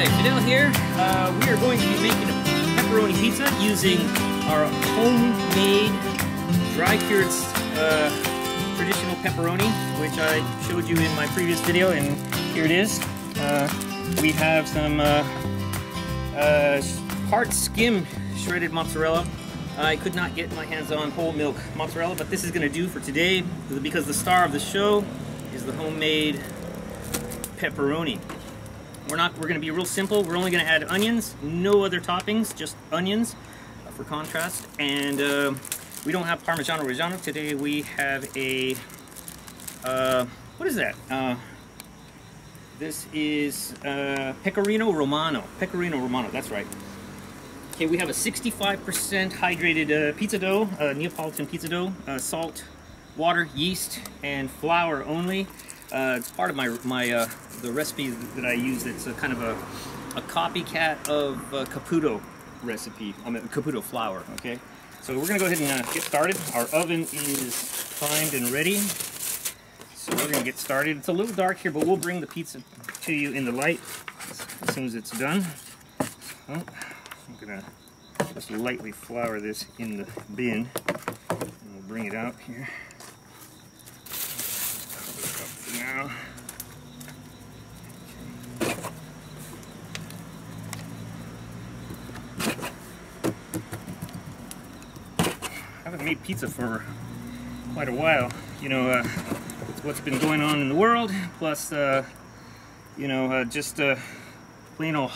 Hi, Fidel here. We are going to be making a pepperoni pizza using our homemade dry-cured traditional pepperoni, which I showed you in my previous video, and here it is. We have some hard skim shredded mozzarella. I could not get my hands on whole milk mozzarella, but this is going to do for today because the star of the show is the homemade pepperoni. We're going to be real simple. We're only going to add onions, no other toppings, just onions for contrast. And we don't have Parmigiano Reggiano today. We have a what is that? This is Pecorino Romano. Pecorino Romano, that's right. Okay, we have a 65% hydrated pizza dough, Neapolitan pizza dough, salt, water, yeast, and flour only. It's part of the recipe that I use. It's a kind of a copycat of Caputo recipe. I mean Caputo flour. Okay, so we're gonna go ahead and get started. Our oven is primed and ready, so we're gonna get started. It's a little dark here, but we'll bring the pizza to you in the light as soon as it's done. So I'm gonna just lightly flour this in the bin, and we'll bring it out here. Now, I haven't made pizza for quite a while. You know, it's what's been going on in the world, plus, you know, just plain old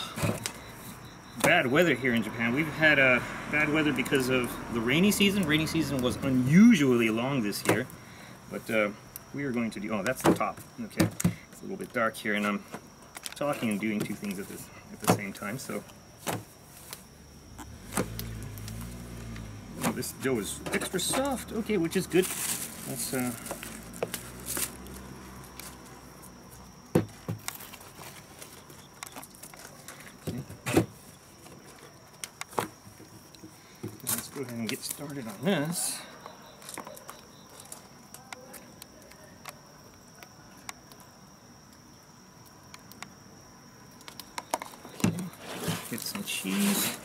bad weather here in Japan. We've had bad weather because of the rainy season. Rainy season was unusually long this year, but we are going to do, oh, that's the top. Okay, it's a little bit dark here, and I'm talking and doing two things at the same time. So, oh, this dough is extra soft. Okay, which is good. Let's okay. Let's go ahead and get started on this. Get some cheese.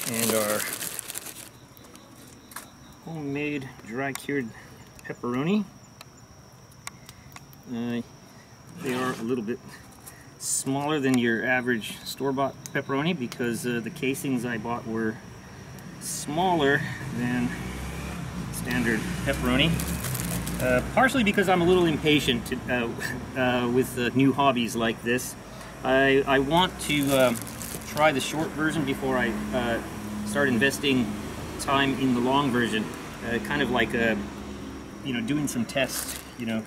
And our homemade dry-cured pepperoni. They are a little bit smaller than your average store-bought pepperoni because the casings I bought were smaller than standard pepperoni. Partially because I'm a little impatient with new hobbies like this. I want to try the short version before I start investing time in the long version. Kind of like you know, doing some tests, you know,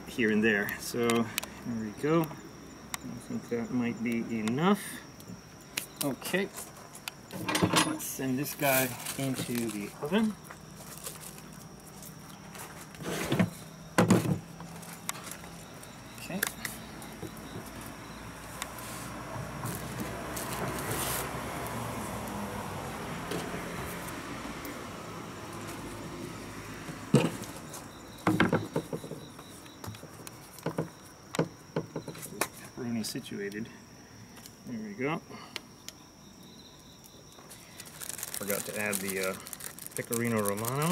here and there. So there we go. I think that might be enough. Okay, let's send this guy into the oven. Okay. Situated. There we go. Forgot to add the Pecorino Romano.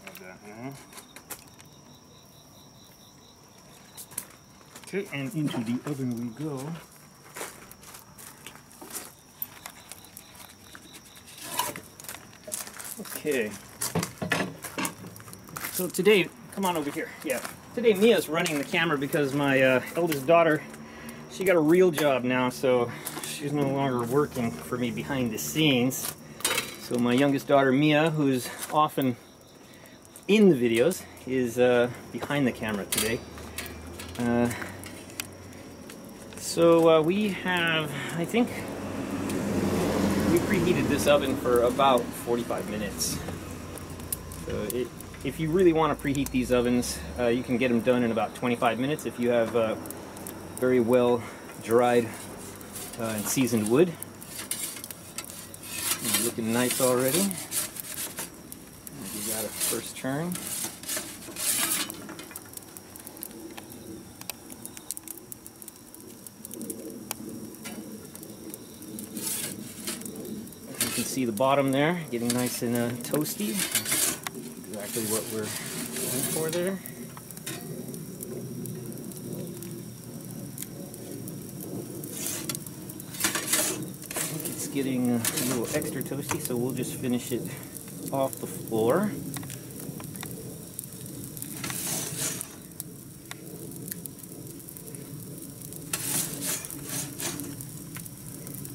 Add that now. Okay, and into the oven we go. Okay. So today, come on over here. Yeah. Today Mia's running the camera because my eldest daughter, she got a real job now, so she's no longer working for me behind the scenes. So my youngest daughter Mia, who's often in the videos, is behind the camera today. So we have, I think, we preheated this oven for about 45 minutes. So if you really want to preheat these ovens, you can get them done in about 25 minutes if you have very well dried and seasoned wood. Looking nice already. Give that a first turn. You can see the bottom there getting nice and toasty. Exactly what we're going for there. It's getting a little extra toasty, so we'll just finish it off the floor.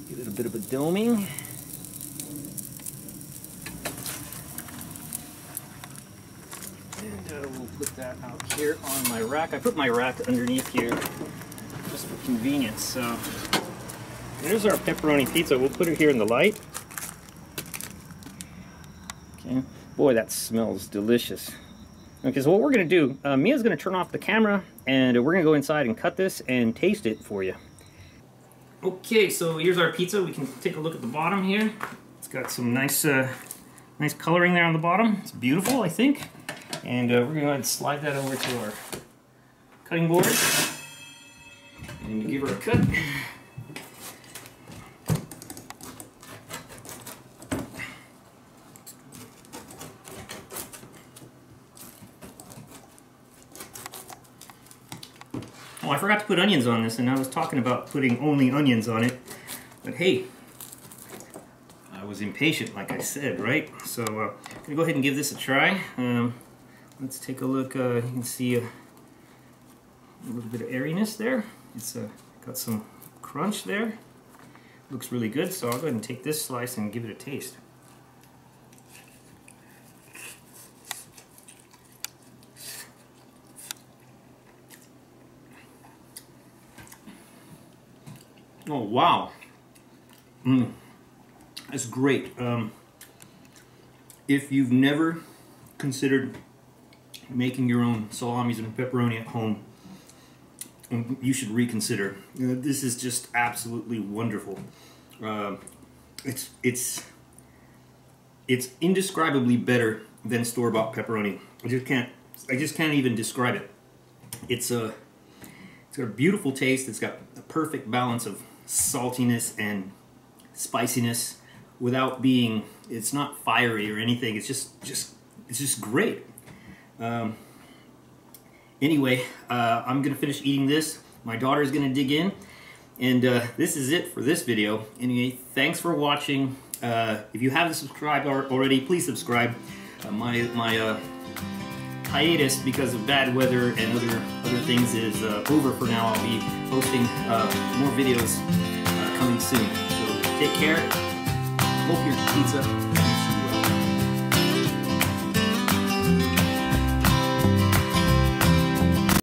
Give it a bit of a doming. And we'll put that out here on my rack. I put my rack underneath here just for convenience. So there's our pepperoni pizza. We'll put it here in the light. Okay. Boy, that smells delicious. Okay, so what we're going to do, Mia's going to turn off the camera, and we're going to go inside and cut this and taste it for you. Okay, so here's our pizza. We can take a look at the bottom here. It's got some nice coloring there on the bottom. It's beautiful, I think. And we're going to go ahead and slide that over to our cutting board and give her a cut. Oh, I forgot to put onions on this, and I was talking about putting only onions on it. But hey, I was impatient, like I said, right? So I'm going to go ahead and give this a try. Let's take a look. You can see a little bit of airiness there. It's got some crunch there. Looks really good, so I'll go ahead and take this slice and give it a taste. Oh, wow. That's great. If you've never considered making your own salamis and pepperoni at home, you should reconsider. This is just absolutely wonderful. It's indescribably better than store-bought pepperoni. I just can't even describe it. It's got a beautiful taste. It's got a perfect balance of saltiness and spiciness without being, it's not fiery or anything. It's just great. Anyway, I'm gonna finish eating this. My daughter's gonna dig in, and this is it for this video. Anyway, thanks for watching. If you haven't subscribed already, please subscribe. My hiatus because of bad weather and other things is over for now. I'll be posting more videos coming soon. So take care. Hope your pizza